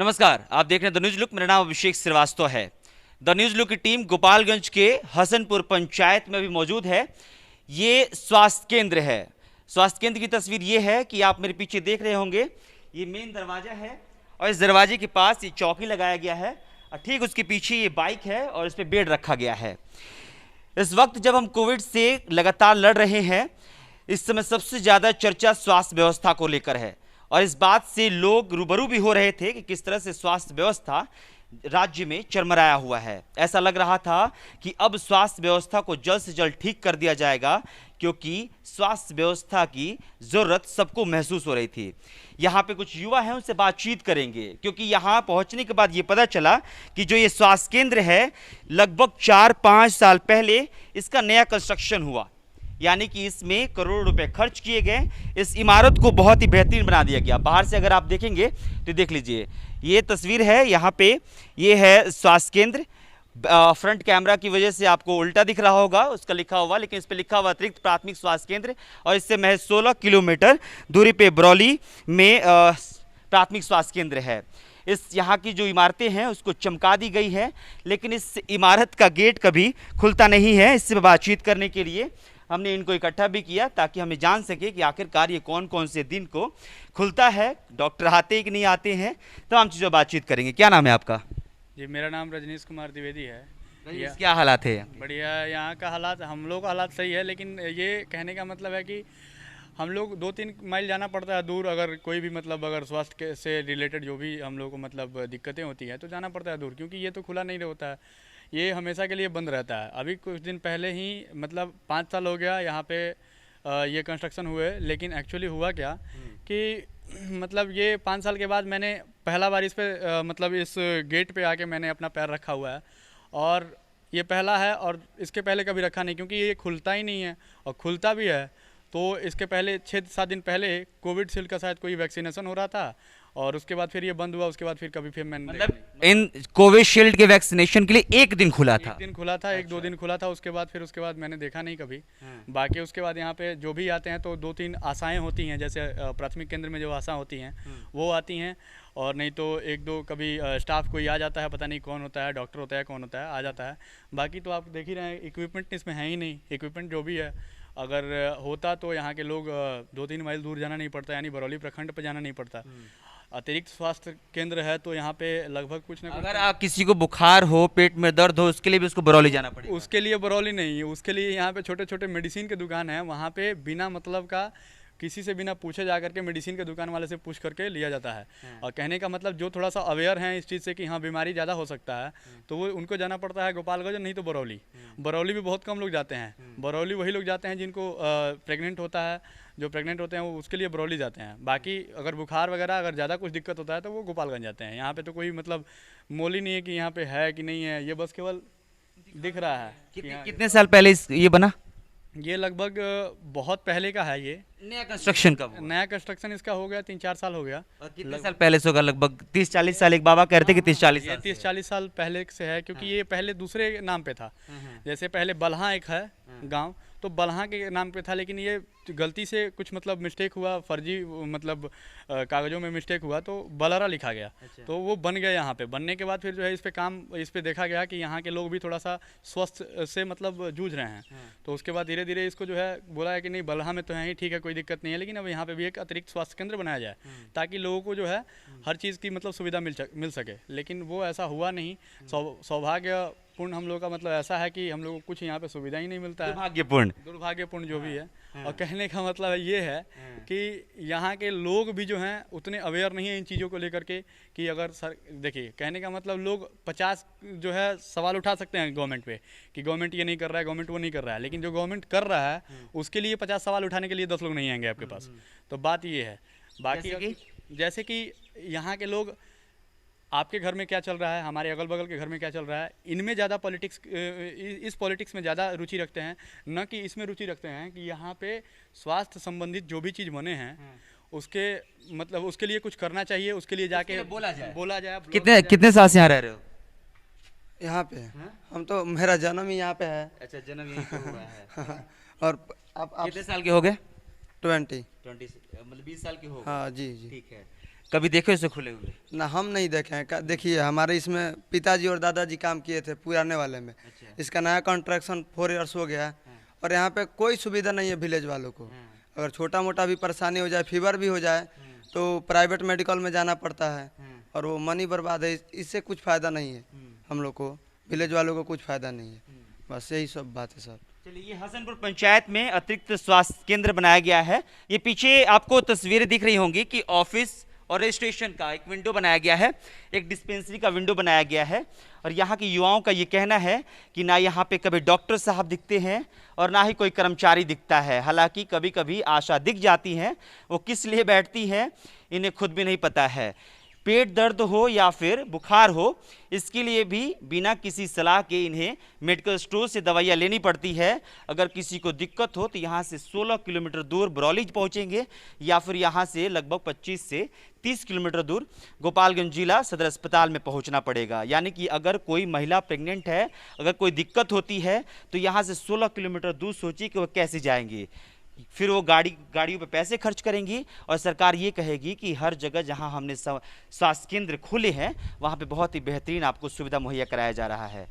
नमस्कार, आप देख रहे हैं द न्यूज लुक। मेरा नाम अभिषेक श्रीवास्तव है। द न्यूज लुक की टीम गोपालगंज के हसनपुर पंचायत में भी मौजूद है। ये स्वास्थ्य केंद्र है। स्वास्थ्य केंद्र की तस्वीर ये है कि आप मेरे पीछे देख रहे होंगे, ये मेन दरवाजा है और इस दरवाजे के पास ये चौकी लगाया गया है और ठीक उसके पीछे ये बाइक है और इस पर बेड रखा गया है। इस वक्त जब हम कोविड से लगातार लड़ रहे हैं, इस समय सबसे ज़्यादा चर्चा स्वास्थ्य व्यवस्था को लेकर है और इस बात से लोग रूबरू भी हो रहे थे कि किस तरह से स्वास्थ्य व्यवस्था राज्य में चरमराया हुआ है। ऐसा लग रहा था कि अब स्वास्थ्य व्यवस्था को जल्द से जल्द ठीक कर दिया जाएगा, क्योंकि स्वास्थ्य व्यवस्था की ज़रूरत सबको महसूस हो रही थी। यहाँ पे कुछ युवा हैं, उनसे बातचीत करेंगे, क्योंकि यहाँ पहुँचने के बाद ये पता चला कि जो ये स्वास्थ्य केंद्र है, लगभग 4-5 साल पहले इसका नया कंस्ट्रक्शन हुआ, यानी कि इसमें करोड़ों रुपए खर्च किए गए। इस इमारत को बहुत ही बेहतरीन बना दिया गया। बाहर से अगर आप देखेंगे तो देख लीजिए, ये तस्वीर है। यहाँ पे ये है स्वास्थ्य केंद्र। फ्रंट कैमरा की वजह से आपको उल्टा दिख रहा होगा उसका लिखा हुआ, लेकिन इस पे लिखा हुआ अतिरिक्त प्राथमिक स्वास्थ्य केंद्र और इससे महज 16 किलोमीटर दूरी पे बरौली में प्राथमिक स्वास्थ्य केंद्र है। इस यहाँ की जो इमारतें हैं उसको चमका दी गई है, लेकिन इस इमारत का गेट कभी खुलता नहीं है। इससे बातचीत करने के लिए हमने इनको इकट्ठा भी किया ताकि हमें जान सके कि आखिरकार ये कौन कौन से दिन को खुलता है, डॉक्टर आते हैं कि नहीं आते हैं। तो हम चीज़ों बातचीत करेंगे। क्या नाम है आपका? जी, मेरा नाम रजनीश कुमार द्विवेदी है। क्या हालात है? बढ़िया। यहाँ का हालात, हम लोग का हालात सही है, लेकिन ये कहने का मतलब है कि हम लोग 2-3 माइल जाना पड़ता है दूर। अगर कोई भी मतलब अगर स्वास्थ्य से रिलेटेड जो भी हम लोग को मतलब दिक्कतें होती हैं तो जाना पड़ता है दूर, क्योंकि ये तो खुला नहीं होता है, ये हमेशा के लिए बंद रहता है। अभी कुछ दिन पहले ही मतलब 5 साल हो गया यहाँ पे ये कंस्ट्रक्शन हुए, लेकिन एक्चुअली हुआ क्या कि मतलब ये 5 साल के बाद मैंने पहला बार इस पे मतलब इस गेट पे आके मैंने अपना पैर रखा हुआ है, और ये पहला है। और इसके पहले कभी रखा नहीं, क्योंकि ये खुलता ही नहीं है, और खुलता भी है तो इसके पहले 6-7 दिन पहले कोविड शील्ड का शायद कोई वैक्सीनेशन हो रहा था, और उसके बाद फिर ये बंद हुआ। उसके बाद फिर कभी फिर मैंने मतलब इन कोविशील्ड के वैक्सीनेशन के लिए एक दिन खुला था? एक दिन खुला था, 1-2 दिन खुला था। उसके बाद मैंने देखा नहीं कभी। बाकी उसके बाद यहाँ पे जो भी आते हैं तो 2-3 आशाएं होती हैं, जैसे प्राथमिक केंद्र में जो आशा होती हैं वो आती हैं, और नहीं तो 1-2 कभी स्टाफ कोई आ जाता है, पता नहीं कौन होता है, डॉक्टर होता है, कौन होता है, आ जाता है। बाकी तो आप देख ही रहे हैं, इक्विपमेंट इसमें है ही नहीं। इक्विपमेंट जो भी है, अगर होता तो यहाँ के लोग 2-3 माइल दूर जाना नहीं पड़ता, यानी बरौली प्रखंड पर जाना नहीं पड़ता। अतिरिक्त स्वास्थ्य केंद्र है तो यहाँ पे लगभग कुछ ना कुछ, अगर आप किसी को बुखार हो, पेट में दर्द हो, उसके लिए भी उसको बरौली जाना पड़ेगा? उसके लिए बरौली नहीं, उसके लिए यहाँ पे छोटे छोटे मेडिसिन के दुकान है, वहाँ पे बिना मतलब का किसी से बिना पूछे जा करके मेडिसिन के दुकान वाले से पूछ करके लिया जाता है। और कहने का मतलब जो थोड़ा सा अवेयर हैं इस चीज़ से कि हाँ बीमारी ज़्यादा हो सकता है, तो वो उनको जाना पड़ता है गोपालगंज, नहीं तो बरौली। बरौली भी बहुत कम लोग जाते हैं। बरौली वही लोग जाते हैं जिनको प्रेग्नेंट होता है, जो प्रेग्नेंट होते हैं वो उसके लिए बरौली जाते हैं। बाकी अगर बुखार वगैरह अगर ज़्यादा कुछ दिक्कत होता है तो वो गोपालगंज जाते हैं। यहाँ पे तो कोई मतलब मोल ही नहीं है कि यहाँ पे है कि नहीं है, ये बस केवल दिख रहा है। कितने साल पहले ये बना? ये लगभग बहुत पहले का है। ये नया कंस्ट्रक्शन कब हुआ? नया कंस्ट्रक्शन इसका हो गया 3-4 साल हो गया। और कितने साल पहले से होगा? लगभग 30-40 साल। एक बाबा कह रहे थे कि 30-40 ये साल 30-40 साल पहले से है, क्योंकि ये पहले दूसरे नाम पे था। जैसे पहले बल्हा एक है गांव, तो बल्हा के नाम पे था, लेकिन ये गलती से कुछ मतलब मिस्टेक हुआ, फर्जी मतलब कागज़ों में मिस्टेक हुआ तो बलरा लिखा गया। तो वो बन गया यहाँ पे। बनने के बाद फिर जो है इस पे देखा गया कि यहाँ के लोग भी थोड़ा सा स्वस्थ से मतलब जूझ रहे हैं। तो उसके बाद धीरे धीरे इसको जो है बोला है कि नहीं, बल्हा में तो है ही, ठीक है, कोई दिक्कत नहीं है, लेकिन अब यहाँ पे भी एक अतिरिक्त स्वास्थ्य केंद्र बनाया जाए ताकि लोगों को जो है हर चीज़ की मतलब सुविधा मिल सके। लेकिन वो ऐसा हुआ नहीं। सौभाग्यपूर्ण हम लोग का मतलब ऐसा है कि हम लोग को कुछ यहाँ पे सुविधा ही नहीं मिलता है। दुर्भाग्यपूर्ण जो भी है। और कहने का मतलब ये है कि यहाँ के लोग भी जो हैं उतने अवेयर नहीं है इन चीज़ों को लेकर के कि अगर सर देखिए, कहने का मतलब लोग 50 जो है सवाल उठा सकते हैं गवर्नमेंट पे कि गवर्नमेंट ये नहीं कर रहा है, गवर्नमेंट वो नहीं कर रहा है, लेकिन जो गवर्नमेंट कर रहा है उसके लिए 50 सवाल उठाने के लिए 10 लोग नहीं आएंगे आपके पास। तो बात ये है। बाकी जैसे कि यहाँ के लोग, आपके घर में क्या चल रहा है, हमारे अगल बगल के घर में क्या चल रहा है, इनमें ज़्यादा पॉलिटिक्स, इस पॉलिटिक्स में ज़्यादा रुचि रखते हैं, न कि इसमें रुचि रखते हैं कि यहाँ पे स्वास्थ्य संबंधित जो भी चीज़ बने हैं उसके मतलब उसके लिए कुछ करना चाहिए, उसके लिए जाके बोला जाए। कितने साल से यहाँ रह रहे हो? यहाँ पे हम तो, मेरा जन्म ही यहाँ पे है। अच्छा, जन्म यहीं पे हुआ है। और आप कितने साल के हो गए? 20 मतलब 20 साल के हो गए। हाँ जी जी। ठीक है। कभी देखे उसे खुले हुए? ना हम नहीं देखे हैं। देखिए हमारे इसमें पिताजी और दादाजी काम किए थे पुराने वाले में। इसका नया कॉन्ट्रैक्शन 4 इयर्स हो गया है और यहाँ पे कोई सुविधा नहीं है विलेज वालों को। अगर छोटा मोटा भी परेशानी हो जाए, फीवर भी हो जाए तो प्राइवेट मेडिकल में जाना पड़ता है और वो मनी बर्बाद है। इससे कुछ फ़ायदा नहीं है, हम लोग को विलेज वालों को कुछ फ़ायदा नहीं है। बस यही सब बात है सर। चलिए, ये हसनपुर पंचायत में अतिरिक्त स्वास्थ्य केंद्र बनाया गया है। ये पीछे आपको तस्वीरें दिख रही होंगी कि ऑफिस और रजिस्ट्रेशन का एक विंडो बनाया गया है, एक डिस्पेंसरी का विंडो बनाया गया है। और यहाँ के युवाओं का ये कहना है कि ना यहाँ पे कभी डॉक्टर साहब दिखते हैं और ना ही कोई कर्मचारी दिखता है। हालांकि कभी कभी आशा दिख जाती हैं, वो किस लिए बैठती हैं इन्हें खुद भी नहीं पता है। पेट दर्द हो या फिर बुखार हो, इसके लिए भी बिना किसी सलाह के इन्हें मेडिकल स्टोर से दवाइयाँ लेनी पड़ती है। अगर किसी को दिक्कत हो तो यहाँ से 16 किलोमीटर दूर बरौली पहुँचेंगे या फिर यहाँ से लगभग 25 से 30 किलोमीटर दूर गोपालगंज जिला सदर अस्पताल में पहुँचना पड़ेगा। यानी कि अगर कोई महिला प्रेग्नेंट है, अगर कोई दिक्कत होती है तो यहाँ से 16 किलोमीटर दूर सोचिए कि वो कैसे जाएंगे। फिर वो गाड़ियों पे पैसे खर्च करेंगी और सरकार ये कहेगी कि हर जगह जहां हमने स्वास्थ्य केंद्र खोले हैं वहां पे बहुत ही बेहतरीन आपको सुविधा मुहैया कराया जा रहा है।